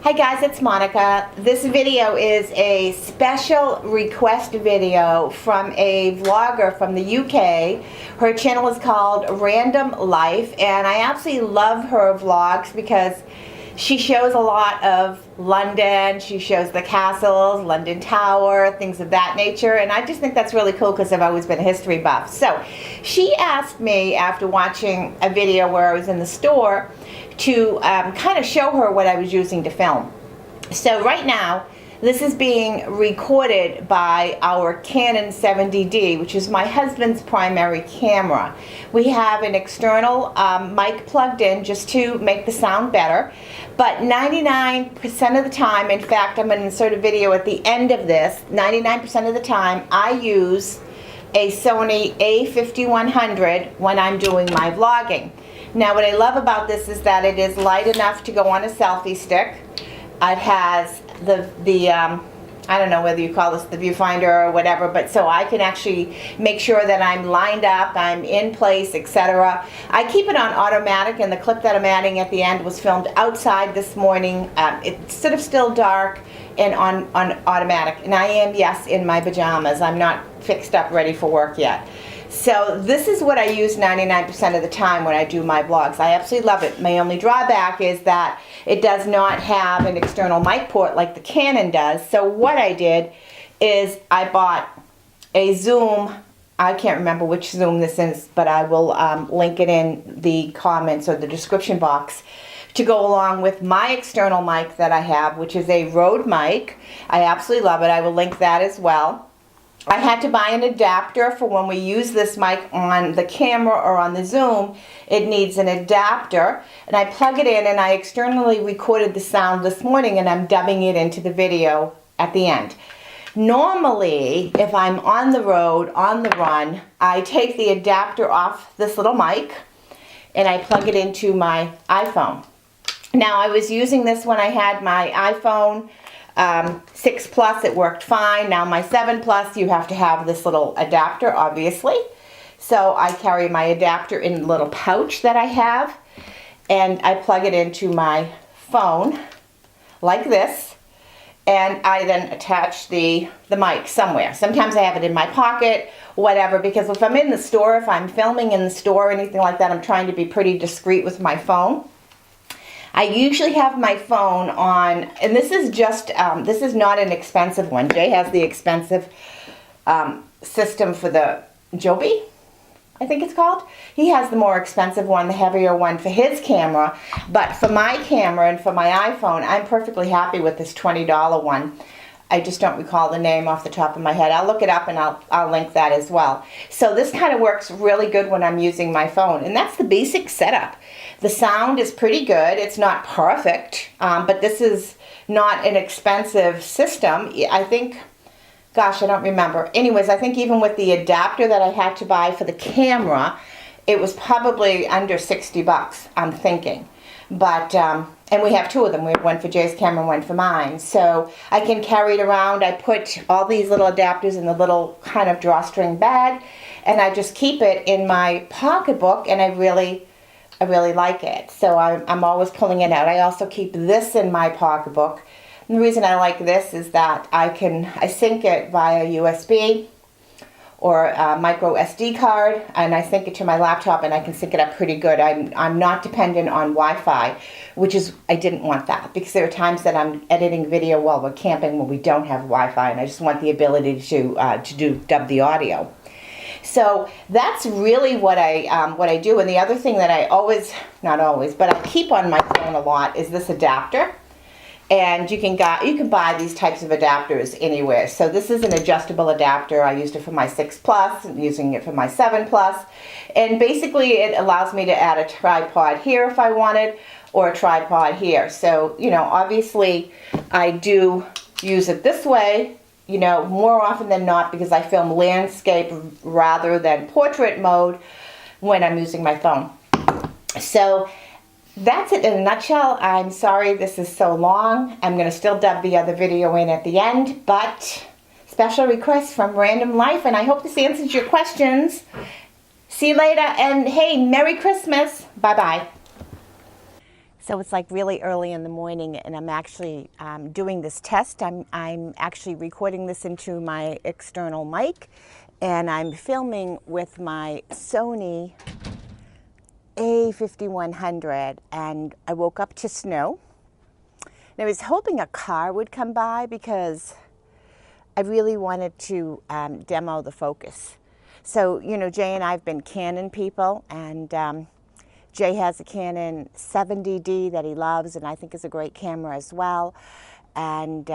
Hi guys, it's Monica. This video is a special request video from a vlogger from the UK. Her channel is called Random Life, and I absolutely love her vlogs because she shows a lot of London. She shows the castles, London Tower, things of that nature, and I just think that's really cool because I've always been a history buff. So she asked me, after watching a video where I was in the store, to kind of show her what I was using to film. So right now, this is being recorded by our Canon 70D, which is my husband's primary camera. We have an external mic plugged in just to make the sound better, but 99% of the time, in fact, I'm going to insert a video at the end of this, 99% of the time I use a Sony a5100 when I'm doing my vlogging. Now what I love about this is that it is light enough to go on a selfie stick. It has the I don't know whether you call this the viewfinder or whatever, but so I can actually make sure that I'm lined up, I'm in place, etc. I keep it on automatic, and the clip that I'm adding at the end was filmed outside this morning. It's sort of still dark and on automatic, and I am, yes, in my pajamas. I'm not fixed up ready for work yet. So this is what I use 99% of the time when I do my vlogs. I absolutely love it. My only drawback is that it does not have an external mic port like the Canon does. So what I did is I bought a Zoom. I can't remember which Zoom this is, but I will link it in the comments or the description box to go along with my external mic that I have, which is a Rode mic. I absolutely love it. I will link that as well. I had to buy an adapter for when we use this mic on the camera or on the Zoom. It needs an adapter, and I plug it in, and I externally recorded the sound this morning, and I'm dubbing it into the video at the end. Normally, if I'm on the road, on the run, I take the adapter off this little mic, and I plug it into my iPhone. Now, I was using this when I had my iPhone 6 Plus, it worked fine. Now my 7 Plus, you have to have this little adapter, obviously. So I carry my adapter in a little pouch that I have, and I plug it into my phone like this, and I then attach the mic somewhere. Sometimes I have it in my pocket, whatever, because if I'm in the store, if I'm filming in the store or anything like that, I'm trying to be pretty discreet with my phone. I usually have my phone on, and this is just, this is not an expensive one. Jay has the expensive system for the Joby, I think it's called. He has the more expensive one, the heavier one for his camera. But for my camera and for my iPhone, I'm perfectly happy with this $20 one. I just don't recall the name off the top of my head. I'll look it up and I'll link that as well. So this kind of works really good when I'm using my phone. And that's the basic setup. The sound is pretty good. It's not perfect, but this is not an expensive system. I think, gosh, I don't remember. Anyways, I think even with the adapter that I had to buy for the camera, it was probably under 60 bucks, I'm thinking. But, and we have two of them. We have one for Jay's camera and one for mine. So I can carry it around. I put all these little adapters in the little kind of drawstring bag, and I just keep it in my pocketbook, and I really like it. So I'm always pulling it out. I also keep this in my pocketbook. And the reason I like this is that I sync it via USB or a micro SD card, and I sync it to my laptop, and I can sync it up pretty good. I'm not dependent on Wi-Fi, which is, I didn't want that, because there are times that I'm editing video while we're camping when we don't have Wi-Fi, and I just want the ability to dub the audio. So that's really what I do. And the other thing that I always, not always, but I keep on my phone a lot is this adapter. And you can buy these types of adapters anywhere. So this is an adjustable adapter. I used it for my 6 Plus, I'm using it for my 7 Plus. And basically it allows me to add a tripod here if I wanted, or a tripod here. So, you know, obviously I do use it this way, you know, more often than not, because I film landscape rather than portrait mode when I'm using my phone. So that's it in a nutshell. I'm sorry this is so long. I'm going to still dub the other video in at the end, but special request from Random Life, and I hope this answers your questions. See you later, and hey, Merry Christmas. Bye-bye. So it's like really early in the morning, and I'm actually doing this test. I'm actually recording this into my external mic, and I'm filming with my Sony A5100, and I woke up to snow. And I was hoping a car would come by because I really wanted to demo the focus. So, you know, Jay and I have been Canon people, and Jay has a Canon 70D that he loves, and I think is a great camera as well. And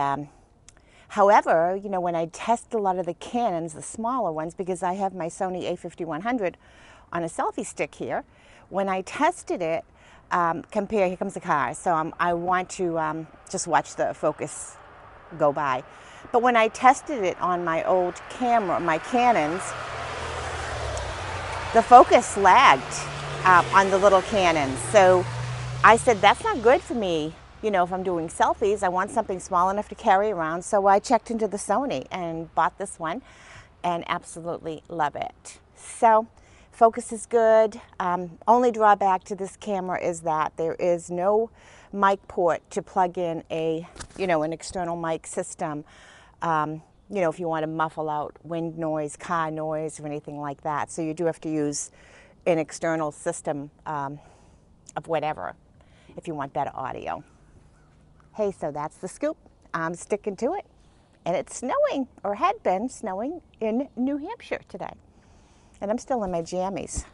however, you know, when I test a lot of the Canons, the smaller ones, because I have my Sony A5100 on a selfie stick here, when I tested it, here comes the car, so I want to just watch the focus go by. But when I tested it on my old camera, my Canons, the focus lagged on the little Canons. So I said, that's not good for me. You know, if I'm doing selfies, I want something small enough to carry around. So I checked into the Sony and bought this one and absolutely love it. So focus is good. Only drawback to this camera is that there is no mic port to plug in an external mic system. You know, if you want to muffle out wind noise, car noise, or anything like that. So you do have to use an external system of whatever if you want better audio. Hey, so that's the scoop. I'm sticking to it. And it's snowing, or had been snowing, in New Hampshire today. And I'm still in my jammies.